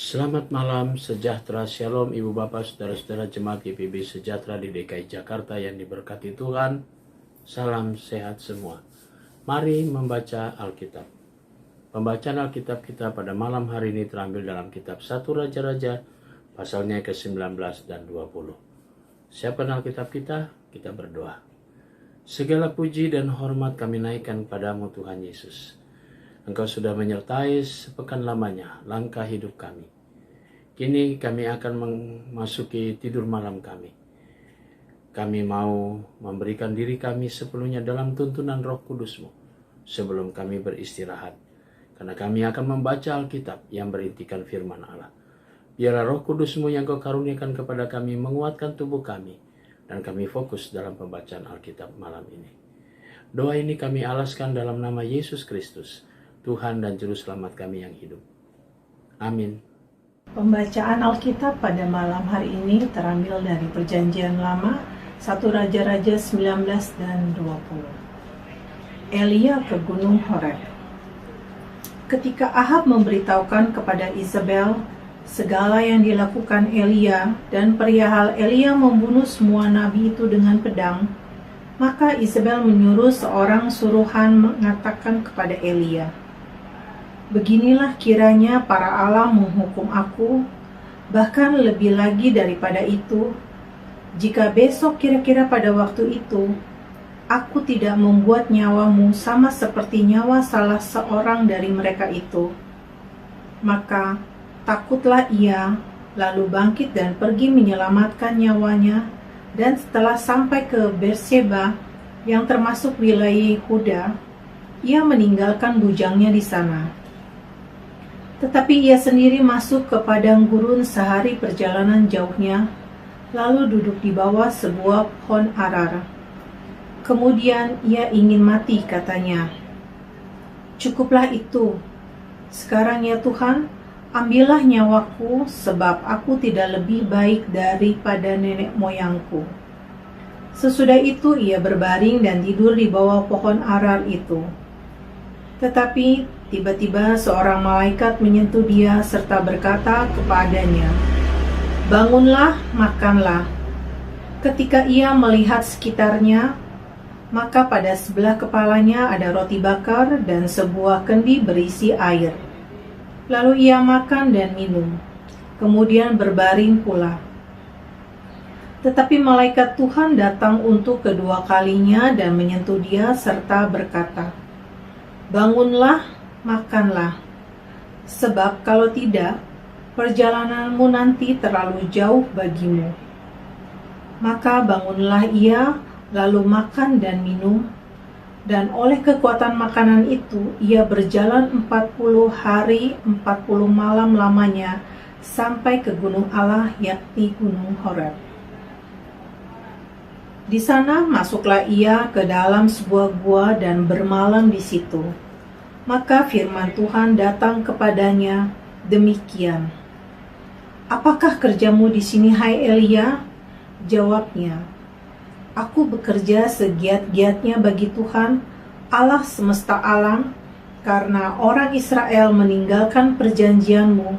Selamat malam, sejahtera, shalom Ibu Bapak, Saudara-saudara Jemaat GPIB Sejahtera di DKI Jakarta yang diberkati Tuhan. Salam sehat semua. Mari membaca Alkitab. Pembacaan Alkitab kita pada malam hari ini terambil dalam kitab 1 Raja-Raja, pasalnya ke-19 dan 20. Siapkan Alkitab kita berdoa. Segala puji dan hormat kami naikkan padamu Tuhan Yesus. Engkau sudah menyertai sepekan lamanya langkah hidup kami. Kini kami akan memasuki tidur malam kami. Kami mau memberikan diri kami sepenuhnya dalam tuntunan Roh Kudus-Mu sebelum kami beristirahat. Karena kami akan membaca Alkitab yang berintikan firman Allah. Biarlah Roh Kudus-Mu yang Kau karuniakan kepada kami menguatkan tubuh kami dan kami fokus dalam pembacaan Alkitab malam ini. Doa ini kami alaskan dalam nama Yesus Kristus, Tuhan dan Juru Selamat kami yang hidup. Amin. Pembacaan Alkitab pada malam hari ini terambil dari Perjanjian Lama, 1 Raja-Raja 19 dan 20. Elia ke Gunung Horeb. Ketika Ahab memberitahukan kepada Isabel segala yang dilakukan Elia dan perihal Elia membunuh semua nabi itu dengan pedang, maka Isabel menyuruh seorang suruhan mengatakan kepada Elia, "Beginilah kiranya para Allah menghukum aku, bahkan lebih lagi daripada itu, jika besok kira-kira pada waktu itu, aku tidak membuat nyawamu sama seperti nyawa salah seorang dari mereka itu." Maka takutlah ia, lalu bangkit dan pergi menyelamatkan nyawanya, dan setelah sampai ke Berseba, yang termasuk wilayah Yehuda, ia meninggalkan bujangnya di sana. Tetapi ia sendiri masuk ke padang gurun sehari perjalanan jauhnya, lalu duduk di bawah sebuah pohon arar. Kemudian ia ingin mati, katanya, "Cukuplah itu. Sekarang ya Tuhan, ambillah nyawaku, sebab aku tidak lebih baik daripada nenek moyangku." Sesudah itu ia berbaring dan tidur di bawah pohon arar itu. Tetapi tiba-tiba seorang malaikat menyentuh dia serta berkata kepadanya, "Bangunlah, makanlah." Ketika ia melihat sekitarnya, maka pada sebelah kepalanya ada roti bakar dan sebuah kendi berisi air. Lalu ia makan dan minum, kemudian berbaring pula. Tetapi malaikat Tuhan datang untuk kedua kalinya dan menyentuh dia serta berkata, "Bangunlah, makanlah, sebab kalau tidak, perjalananmu nanti terlalu jauh bagimu." Maka bangunlah ia, lalu makan dan minum, dan oleh kekuatan makanan itu ia berjalan 40 hari 40 malam lamanya sampai ke gunung Allah, yakni Gunung Horeb. Di sana masuklah ia ke dalam sebuah gua dan bermalam di situ. Maka firman Tuhan datang kepadanya, demikian, "Apakah kerjamu di sini, hai Elia?" Jawabnya, "Aku bekerja segiat-giatnya bagi Tuhan, Allah semesta alam, karena orang Israel meninggalkan perjanjianmu,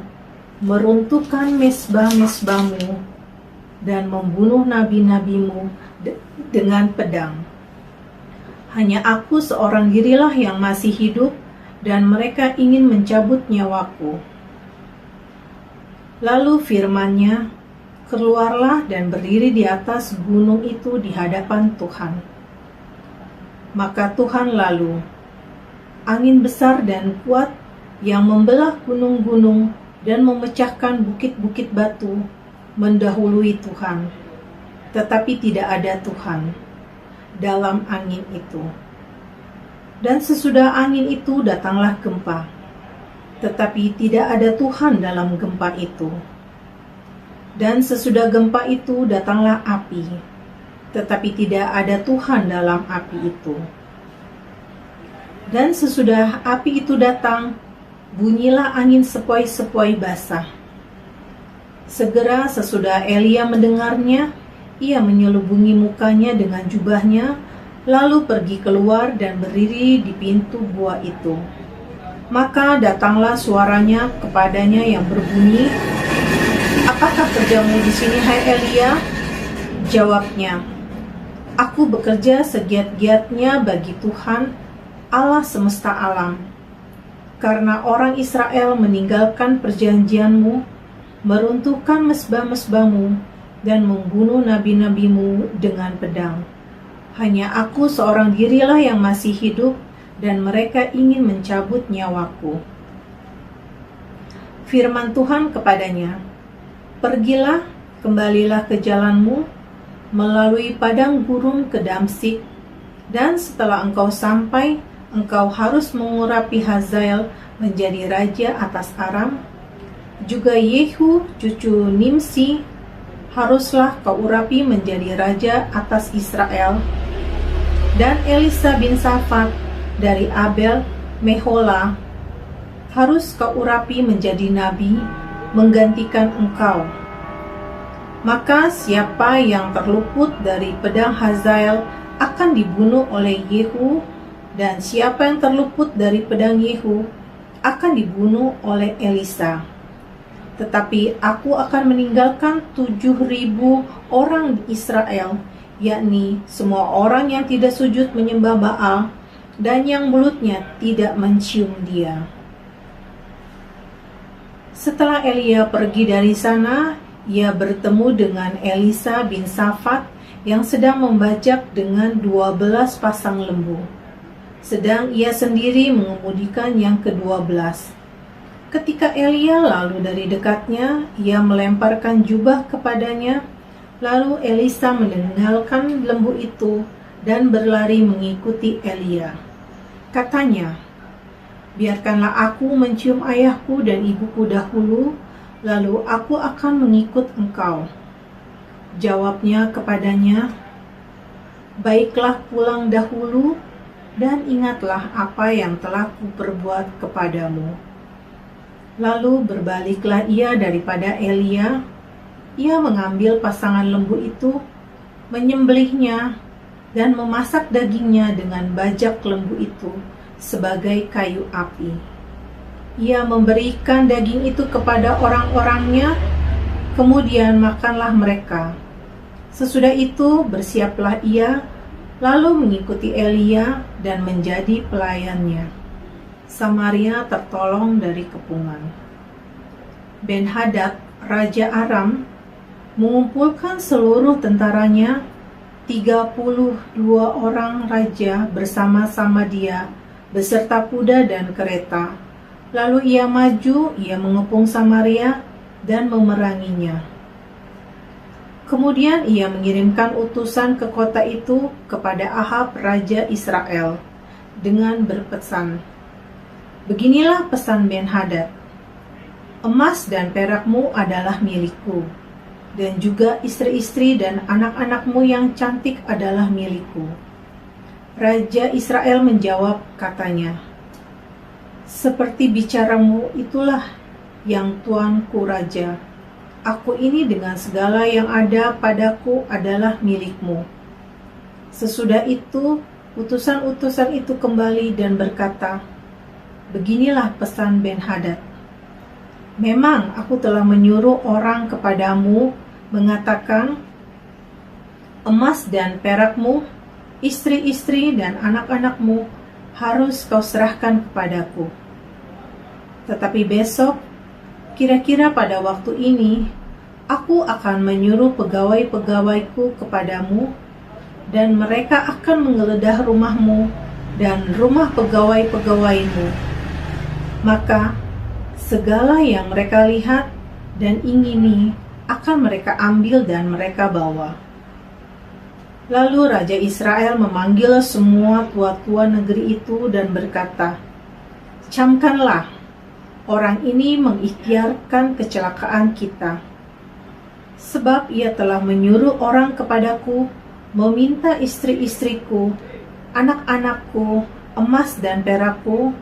meruntuhkan mezbah-mezbahmu, dan membunuh nabi-nabimu dengan pedang. Hanya aku seorang dirilah yang masih hidup, dan mereka ingin mencabut nyawaku." Lalu firman-Nya, "Keluarlah dan berdiri di atas gunung itu di hadapan Tuhan." Maka Tuhan lalu, angin besar dan kuat yang membelah gunung-gunung dan memecahkan bukit-bukit batu, mendahului Tuhan. Tetapi tidak ada Tuhan dalam angin itu. Dan sesudah angin itu datanglah gempa, tetapi tidak ada Tuhan dalam gempa itu. Dan sesudah gempa itu datanglah api, tetapi tidak ada Tuhan dalam api itu. Dan sesudah api itu datang, bunyilah angin sepoi-sepoi basah. Segera sesudah Elia mendengarnya, ia menyelubungi mukanya dengan jubahnya, lalu pergi keluar dan berdiri di pintu gua itu. Maka datanglah suaranya kepadanya yang berbunyi, "Apakah kerjamu di sini, hai Elia?" Jawabnya, "Aku bekerja segiat-giatnya bagi Tuhan, Allah semesta alam. Karena orang Israel meninggalkan perjanjianmu, meruntuhkan mesbah-mesbahmu, dan membunuh nabi-nabimu dengan pedang. Hanya aku seorang dirilah yang masih hidup, dan mereka ingin mencabut nyawaku." Firman Tuhan kepadanya, "Pergilah, kembalilah ke jalanmu, melalui padang gurun ke Damsyik, dan setelah engkau sampai, engkau harus mengurapi Hazael menjadi raja atas Aram. Juga Yehu, cucu Nimsi, haruslah kau urapi menjadi raja atas Israel. Dan Elisa bin Safat dari Abel Mehola harus kau urapi menjadi nabi, menggantikan engkau. Maka siapa yang terluput dari pedang Hazael akan dibunuh oleh Yehu, dan siapa yang terluput dari pedang Yehu akan dibunuh oleh Elisa. Tetapi aku akan meninggalkan 7.000 orang di Israel, yakni semua orang yang tidak sujud menyembah Baal dan yang mulutnya tidak mencium dia." Setelah Elia pergi dari sana, ia bertemu dengan Elisa bin Safat yang sedang membajak dengan 12 pasang lembu, sedang ia sendiri mengemudikan yang ke-12. Ketika Elia lalu dari dekatnya, ia melemparkan jubah kepadanya. Lalu Elisa meninggalkan lembu itu dan berlari mengikuti Elia. Katanya, "Biarkanlah aku mencium ayahku dan ibuku dahulu, lalu aku akan mengikut engkau." Jawabnya kepadanya, "Baiklah, pulang dahulu, dan ingatlah apa yang telah kuperbuat kepadamu." Lalu berbaliklah ia daripada Elia. Ia mengambil pasangan lembu itu, menyembelihnya, dan memasak dagingnya dengan bajak lembu itu sebagai kayu api. Ia memberikan daging itu kepada orang-orangnya, kemudian makanlah mereka. Sesudah itu bersiaplah ia, lalu mengikuti Elia dan menjadi pelayannya. Samaria tertolong dari kepungan. Ben-Hadad, raja Aram, mengumpulkan seluruh tentaranya, 32 orang raja bersama-sama dia, beserta kuda dan kereta. Lalu ia maju, ia mengepung Samaria dan memeranginya. Kemudian ia mengirimkan utusan ke kota itu kepada Ahab, raja Israel, dengan berpesan, "Beginilah pesan Ben-Hadad, emas dan perakmu adalah milikku, dan juga istri-istri dan anak-anakmu yang cantik adalah milikku." Raja Israel menjawab, katanya, "Seperti bicaramu itulah yang tuanku raja. Aku ini dengan segala yang ada padaku adalah milikmu." Sesudah itu, utusan-utusan itu kembali dan berkata, "Beginilah pesan Ben-Hadad. Memang aku telah menyuruh orang kepadamu mengatakan, emas dan perakmu, istri-istri dan anak-anakmu harus kau serahkan kepadaku. Tetapi besok, kira-kira pada waktu ini, aku akan menyuruh pegawai-pegawaiku kepadamu, dan mereka akan menggeledah rumahmu dan rumah pegawai-pegawaimu. Maka segala yang mereka lihat dan ingini akan mereka ambil dan mereka bawa." Lalu Raja Israel memanggil semua tua-tua negeri itu dan berkata, "Camkanlah, orang ini mengikhtiarkan kecelakaan kita. Sebab ia telah menyuruh orang kepadaku, meminta istri-istriku, anak-anakku, emas dan perakku,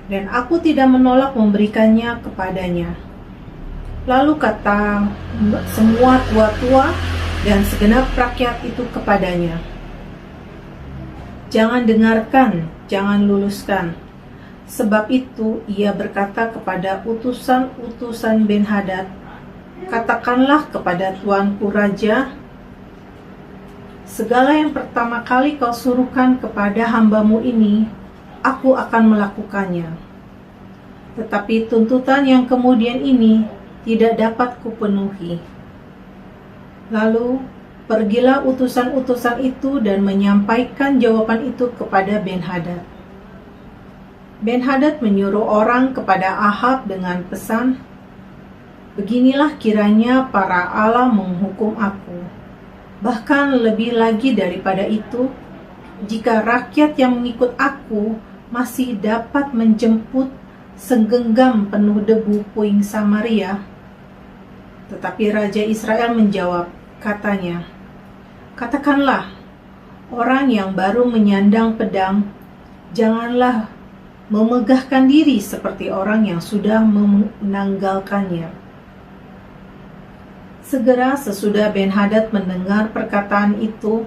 dan aku tidak menolak memberikannya kepadanya." Lalu kata semua tua-tua dan segenap rakyat itu kepadanya, "Jangan dengarkan, jangan luluskan. Sebab itu ia berkata kepada utusan-utusan Ben-Hadad, "Katakanlah kepada tuanku raja, segala yang pertama kali kau suruhkan kepada hambamu ini, aku akan melakukannya. Tetapi tuntutan yang kemudian ini tidak dapat kupenuhi." Lalu pergilah utusan-utusan itu dan menyampaikan jawaban itu kepada Ben-Hadad. Ben-Hadad menyuruh orang kepada Ahab dengan pesan, "Beginilah kiranya para Allah menghukum aku. Bahkan lebih lagi daripada itu, jika rakyat yang mengikut aku masih dapat menjemput segenggam penuh debu puing Samaria." Tetapi Raja Israel menjawab, katanya, "Katakanlah, orang yang baru menyandang pedang, janganlah memegahkan diri seperti orang yang sudah menanggalkannya." Segera sesudah Ben-Hadad mendengar perkataan itu,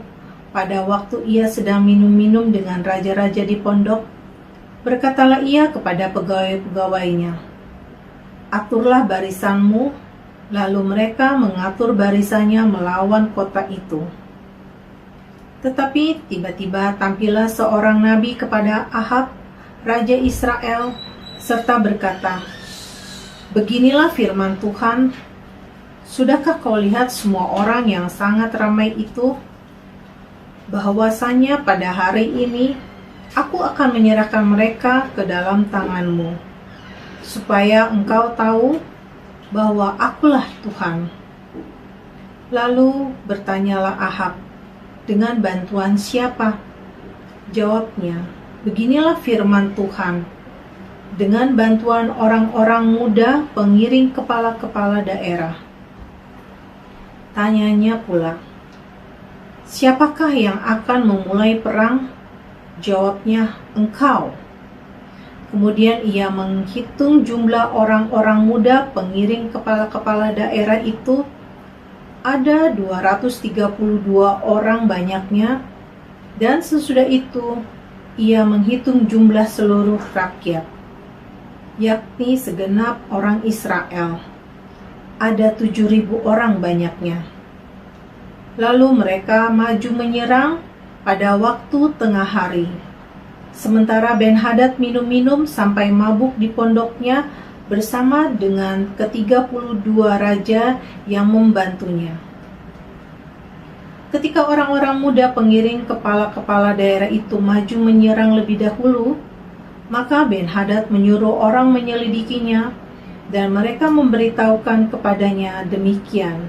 pada waktu ia sedang minum-minum dengan raja-raja di pondok, berkatalah ia kepada pegawai-pegawainya, "Aturlah barisanmu." Lalu mereka mengatur barisannya melawan kota itu. Tetapi tiba-tiba tampillah seorang nabi kepada Ahab, Raja Israel, serta berkata, "Beginilah firman Tuhan, sudahkah kau lihat semua orang yang sangat ramai itu? Bahwasanya pada hari ini aku akan menyerahkan mereka ke dalam tanganmu, supaya engkau tahu bahwa akulah Tuhan." Lalu bertanyalah Ahab, "Dengan bantuan siapa?" Jawabnya, "Beginilah firman Tuhan, dengan bantuan orang-orang muda pengiring kepala-kepala daerah." Tanyanya pula, "Siapakah yang akan memulai perang?" Jawabnya, "Engkau." Kemudian ia menghitung jumlah orang-orang muda pengiring kepala-kepala daerah itu, ada 232 orang banyaknya, dan sesudah itu ia menghitung jumlah seluruh rakyat, yakni segenap orang Israel, ada 7.000 orang banyaknya. Lalu mereka maju menyerang pada waktu tengah hari. Sementara Ben-Hadad minum-minum sampai mabuk di pondoknya bersama dengan ke-32 raja yang membantunya. Ketika orang-orang muda pengiring kepala-kepala daerah itu maju menyerang lebih dahulu, maka Ben-Hadad menyuruh orang menyelidikinya, dan mereka memberitahukan kepadanya demikian,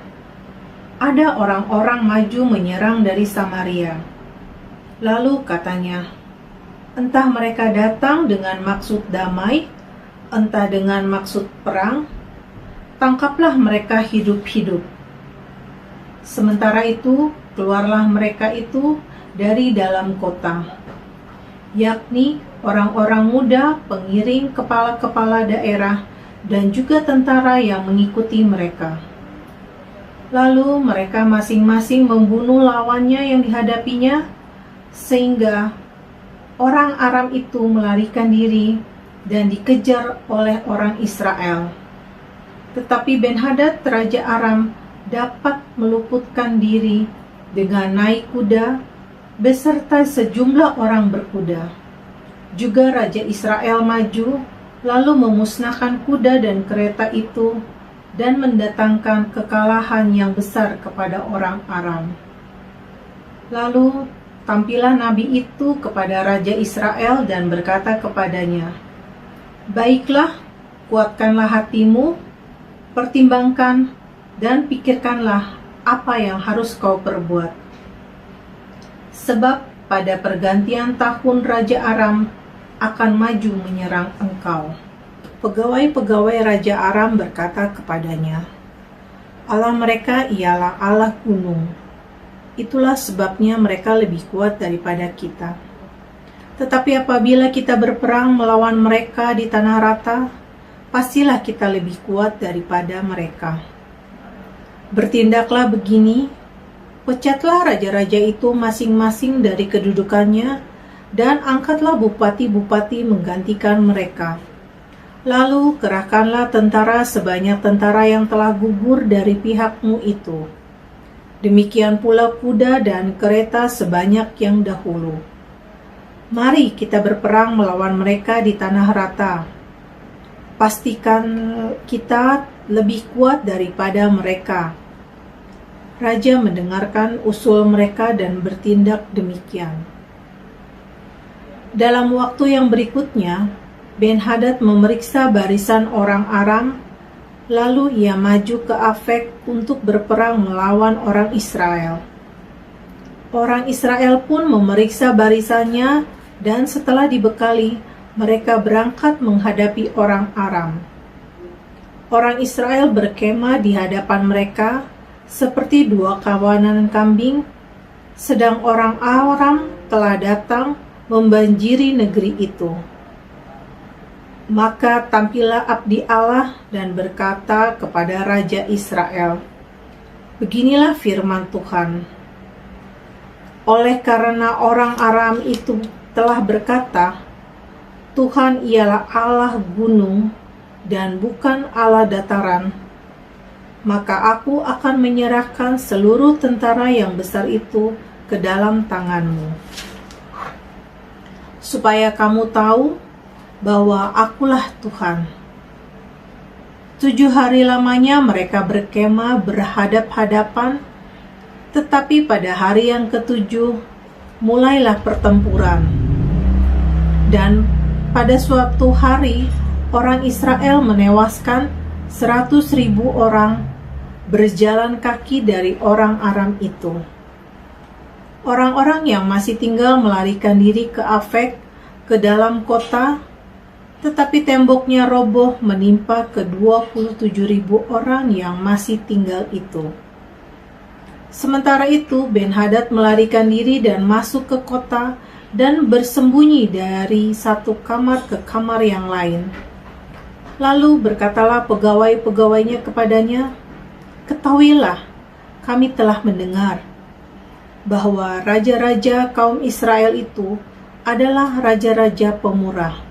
"Ada orang-orang maju menyerang dari Samaria." Lalu katanya, "Entah mereka datang dengan maksud damai, entah dengan maksud perang, tangkaplah mereka hidup-hidup." Sementara itu, keluarlah mereka itu dari dalam kota, yakni orang-orang muda pengiring kepala-kepala daerah dan juga tentara yang mengikuti mereka. Lalu mereka masing-masing membunuh lawannya yang dihadapinya, sehingga orang Aram itu melarikan diri dan dikejar oleh orang Israel. Tetapi Ben-Hadad Raja Aram dapat meluputkan diri dengan naik kuda beserta sejumlah orang berkuda. Juga Raja Israel maju lalu memusnahkan kuda dan kereta itu dan mendatangkan kekalahan yang besar kepada orang Aram. Lalu tampillah nabi itu kepada Raja Israel dan berkata kepadanya, "Baiklah, kuatkanlah hatimu, pertimbangkan dan pikirkanlah apa yang harus kau perbuat. Sebab pada pergantian tahun Raja Aram akan maju menyerang engkau." Pegawai-pegawai Raja Aram berkata kepadanya, "Allah mereka ialah Allah gunung. Itulah sebabnya mereka lebih kuat daripada kita. Tetapi apabila kita berperang melawan mereka di tanah rata, pastilah kita lebih kuat daripada mereka. Bertindaklah begini, pecatlah raja-raja itu masing-masing dari kedudukannya, dan angkatlah bupati-bupati menggantikan mereka. Lalu kerahkanlah tentara sebanyak tentara yang telah gugur dari pihakmu itu. Demikian pula kuda dan kereta sebanyak yang dahulu. Mari kita berperang melawan mereka di tanah rata. Pastikan kita lebih kuat daripada mereka. Raja mendengarkan usul mereka dan bertindak demikian. Dalam waktu yang berikutnya, Ben-Hadad memeriksa barisan orang Aram, lalu ia maju ke Afek untuk berperang melawan orang Israel. Orang Israel pun memeriksa barisannya, dan setelah dibekali, mereka berangkat menghadapi orang Aram. Orang Israel berkemah di hadapan mereka, seperti dua kawanan kambing, sedang orang Aram telah datang membanjiri negeri itu. Maka tampillah abdi Allah dan berkata kepada Raja Israel, "Beginilah firman Tuhan. Oleh karena orang Aram itu telah berkata, Tuhan ialah Allah gunung dan bukan Allah dataran, maka aku akan menyerahkan seluruh tentara yang besar itu ke dalam tanganmu. Supaya kamu tahu bahwa akulah Tuhan." 7 hari lamanya mereka berkemah berhadap-hadapan, tetapi pada hari yang ke-7 mulailah pertempuran. Dan pada suatu hari orang Israel menewaskan 100.000 orang berjalan kaki dari orang Aram itu. Orang-orang yang masih tinggal melarikan diri ke Afek, ke dalam kota, tetapi temboknya roboh menimpa ke 27.000 orang yang masih tinggal itu. Sementara itu Ben-Hadad melarikan diri dan masuk ke kota dan bersembunyi dari satu kamar ke kamar yang lain. Lalu berkatalah pegawai-pegawainya kepadanya, "Ketahuilah, kami telah mendengar bahwa raja-raja kaum Israel itu adalah raja-raja pemurah.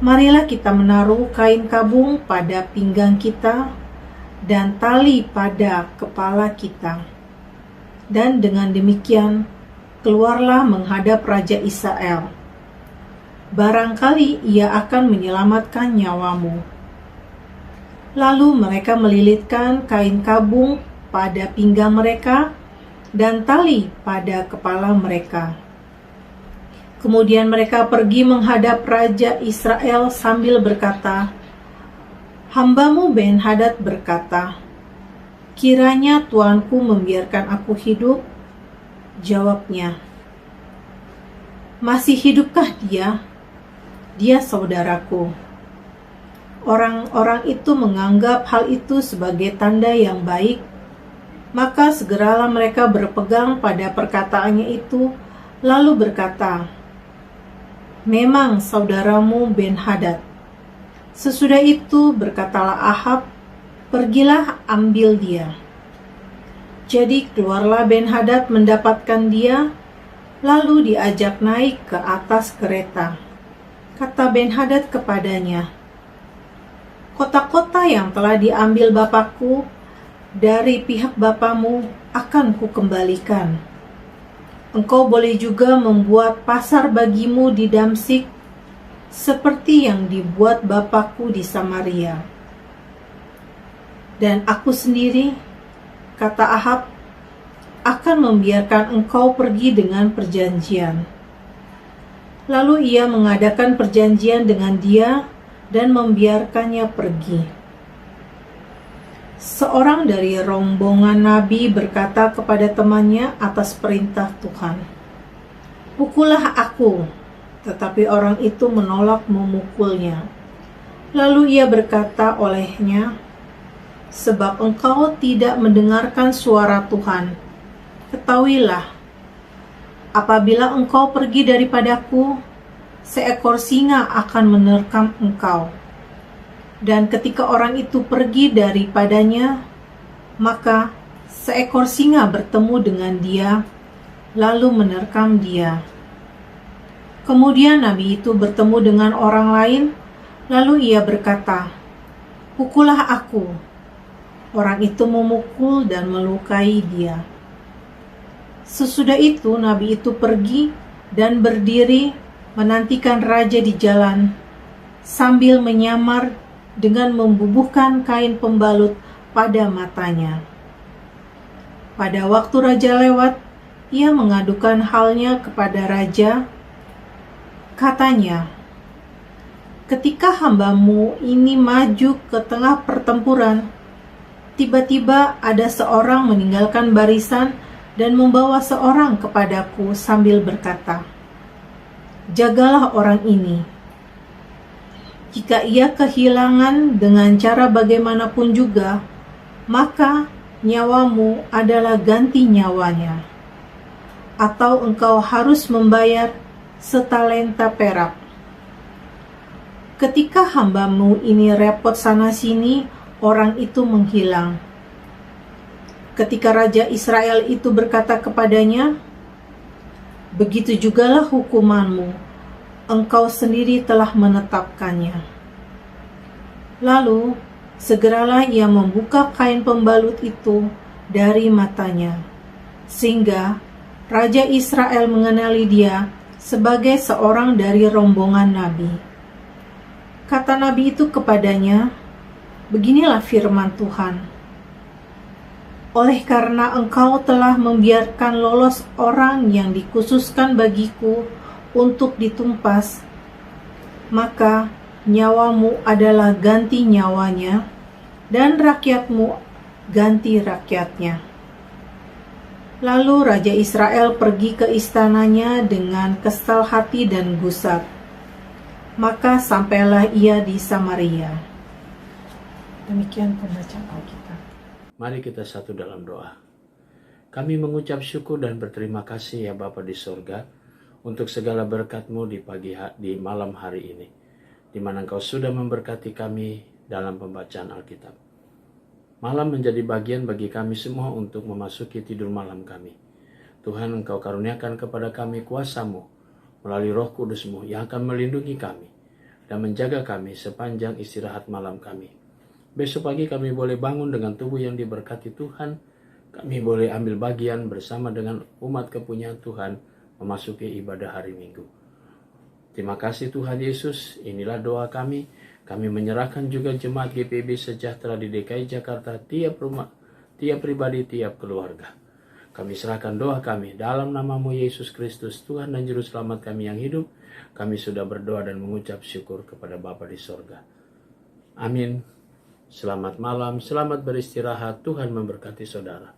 Marilah kita menaruh kain kabung pada pinggang kita dan tali pada kepala kita. Dan dengan demikian, keluarlah menghadap Raja Israel. Barangkali ia akan menyelamatkan nyawamu." Lalu mereka melilitkan kain kabung pada pinggang mereka dan tali pada kepala mereka. Kemudian mereka pergi menghadap Raja Israel sambil berkata, "Hambamu Ben-Hadad berkata, kiranya tuanku membiarkan aku hidup?" Jawabnya, "Masih hidupkah dia? Dia saudaraku." Orang-orang itu menganggap hal itu sebagai tanda yang baik, maka segeralah mereka berpegang pada perkataannya itu, lalu berkata, "Memang saudaramu Ben-Hadad." Sesudah itu berkatalah Ahab, "Pergilah ambil dia." Jadi keluarlah Ben-Hadad mendapatkan dia, lalu diajak naik ke atas kereta. Kata Ben-Hadad kepadanya, "Kota-kota yang telah diambil bapakku dari pihak bapamu akan kukembalikan. Engkau boleh juga membuat pasar bagimu di Damsik, seperti yang dibuat bapakku di Samaria. Dan aku sendiri," kata Ahab, "akan membiarkan engkau pergi dengan perjanjian." Lalu ia mengadakan perjanjian dengan dia dan membiarkannya pergi. Seorang dari rombongan Nabi berkata kepada temannya atas perintah Tuhan, "Pukullah aku." Tetapi orang itu menolak memukulnya. Lalu ia berkata olehnya, "Sebab engkau tidak mendengarkan suara Tuhan, ketahuilah, apabila engkau pergi daripadaku, seekor singa akan menerkam engkau. Dan ketika orang itu pergi daripadanya, maka seekor singa bertemu dengan dia, lalu menerkam dia. Kemudian nabi itu bertemu dengan orang lain, lalu ia berkata, "Pukullah aku." Orang itu memukul dan melukai dia. Sesudah itu nabi itu pergi dan berdiri menantikan raja di jalan, sambil menyamar dengan membubuhkan kain pembalut pada matanya. Pada waktu raja lewat, ia mengadukan halnya kepada raja. Katanya, "Ketika hambamu ini maju ke tengah pertempuran, tiba-tiba ada seorang meninggalkan barisan dan membawa seorang kepadaku sambil berkata, 'Jagalah orang ini. Jika ia kehilangan dengan cara bagaimanapun juga, maka nyawamu adalah ganti nyawanya, atau engkau harus membayar setalenta perak.' Ketika hambamu ini repot sana-sini, orang itu menghilang. Ketika Raja Israel itu berkata kepadanya, 'Begitu jugalah hukumanmu, engkau sendiri telah menetapkannya.' Lalu segeralah ia membuka kain pembalut itu dari matanya, sehingga Raja Israel mengenali dia sebagai seorang dari rombongan nabi. Kata nabi itu kepadanya, 'Beginilah firman Tuhan. Oleh karena engkau telah membiarkan lolos orang yang dikhususkan bagiku untuk ditumpas, maka nyawamu adalah ganti nyawanya, dan rakyatmu ganti rakyatnya.' Lalu Raja Israel pergi ke istananya dengan kesal hati dan gusar. Maka sampailah ia di Samaria. Demikian pembacaan Alkitab. Mari kita satu dalam doa. Kami mengucap syukur dan berterima kasih ya Bapa di sorga untuk segala berkat-Mu di malam hari ini, di mana Engkau sudah memberkati kami dalam pembacaan Alkitab. Malam menjadi bagian bagi kami semua untuk memasuki tidur malam kami. Tuhan, Engkau karuniakan kepada kami kuasa-Mu melalui Roh Kudus-Mu yang akan melindungi kami dan menjaga kami sepanjang istirahat malam kami. Besok pagi kami boleh bangun dengan tubuh yang diberkati Tuhan. Kami boleh ambil bagian bersama dengan umat kepunyaan Tuhan memasuki ibadah hari Minggu. Terima kasih Tuhan Yesus, inilah doa kami. Kami menyerahkan juga jemaat GPIB Sejahtera di DKI Jakarta, tiap rumah, tiap pribadi, tiap keluarga. Kami serahkan doa kami dalam nama-Mu Yesus Kristus, Tuhan dan Juru Selamat kami yang hidup. Kami sudah berdoa dan mengucap syukur kepada Bapa di sorga. Amin. Selamat malam, selamat beristirahat. Tuhan memberkati saudara.